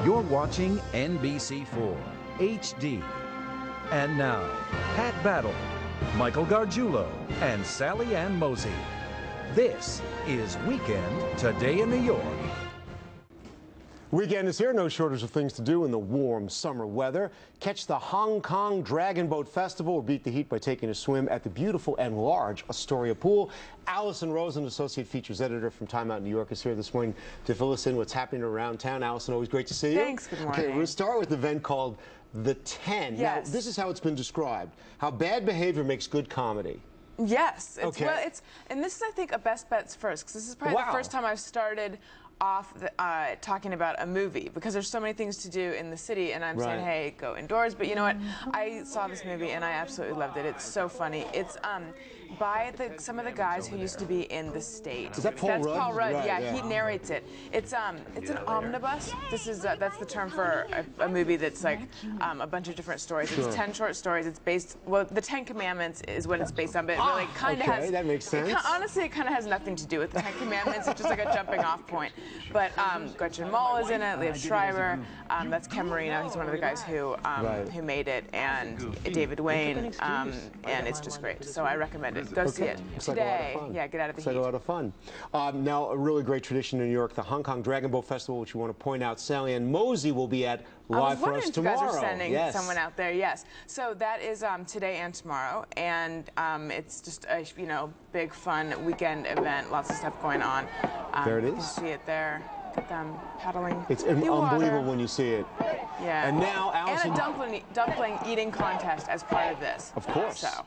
You're watching NBC4 HD. And now, Pat Battle, Michael Gargiulo, and Sally Ann Mosey. This is Weekend Today in New York. Weekend is here, no shortage of things to do in the warm summer weather. Catch the Hong Kong Dragon Boat Festival or beat the heat by taking a swim at the beautiful and large Astoria Pool. Alison Rosen, Associate Features Editor from Time Out New York, is here this morning to fill us in what's happening around town. Alison, always great to see you. Thanks, good morning. Okay, we're going to start with an event called The 10. Yes. Now, this is how it's been described. How bad behavior makes good comedy. Yes. Okay. And this is, I think, a best bets first, because this is probably the first time I've started off talking about a movie, because there's so many things to do in the city, and I'm saying, hey, go indoors. But you know what? I saw this movie and I absolutely loved it. It's so funny. It's by some of the guys who used to be in The State. Is that Paul Rudd? That's Paul Rudd. Right, yeah, he narrates it. It's an omnibus. This is that's the term for a movie that's like a bunch of different stories. It's 10 short stories. It's based, well, the 10 Commandments is what it's based on, but it really kind of has. That makes sense. Honestly, it kind of has nothing to do with the 10 Commandments. It's just like a jumping off point. But Gretchen Mol is in it, Liev Schreiber, that's Ken Marino, he's one of the guys who made it, and David Wayne, and it's just great. So I recommend it. Go see it today. Yeah, get out of the heat. It's like a lot of fun. Now, a really great tradition in New York, the Hong Kong Dragon Boat Festival, which you want to point out, Sally Ann Mosey will be at live for us tomorrow. I was wondering if you guys were sending someone out there. Yes. So that is today and tomorrow, and it's just a big fun weekend event. Lots of stuff going on. There it is. You can see it there. At them paddling. It's unbelievable when you see it. Yeah. And now, Alison. And a dumpling eating contest as part of this. Of course. So.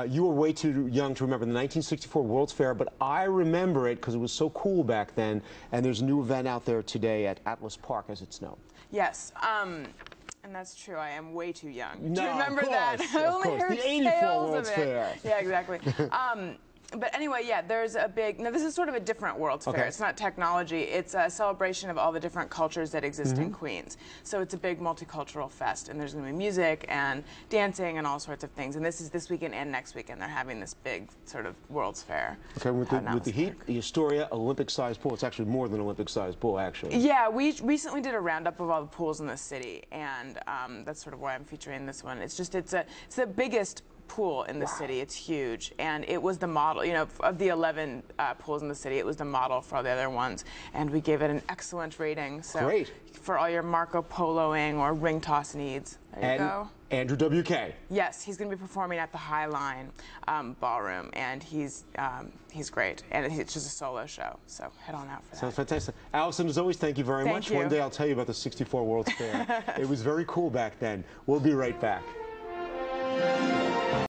You were way too young to remember the 1964 World's Fair, but I remember it because it was so cool back then. And there's a new event out there today at Atlas Park, as it's known. Yes. And that's true. I am way too young to No, remember of course, that. I only heard the 84 tales World's of it. Fair. Yeah, exactly. But anyway, yeah, there's a big. Now, this is sort of a different World's Fair. It's not technology. It's a celebration of all the different cultures that exist in Queens. So it's a big multicultural fest, and there's going to be music and dancing and all sorts of things. And this is this weekend and next weekend. They're having this big sort of World's Fair. Okay, with the heat, the Astoria Olympic-sized pool. It's actually more than an Olympic-sized pool, actually. Yeah, we recently did a roundup of all the pools in the city, and that's sort of why I'm featuring this one. It's just it's the biggest pool in the city. It's huge, and it was the model, of the 11 pools in the city, it was the model for all the other ones, and we gave it an excellent rating. So great. For all your Marco Poloing or ring toss needs, there you go. Andrew W.K. Yes, he's going to be performing at the High Line Ballroom, and he's great, and it's just a solo show, so head on out for that. Sounds fantastic. Alison, as always, thank you very much. You. One day I'll tell you about the 64 World's Fair. It was very cool back then. We'll be right back.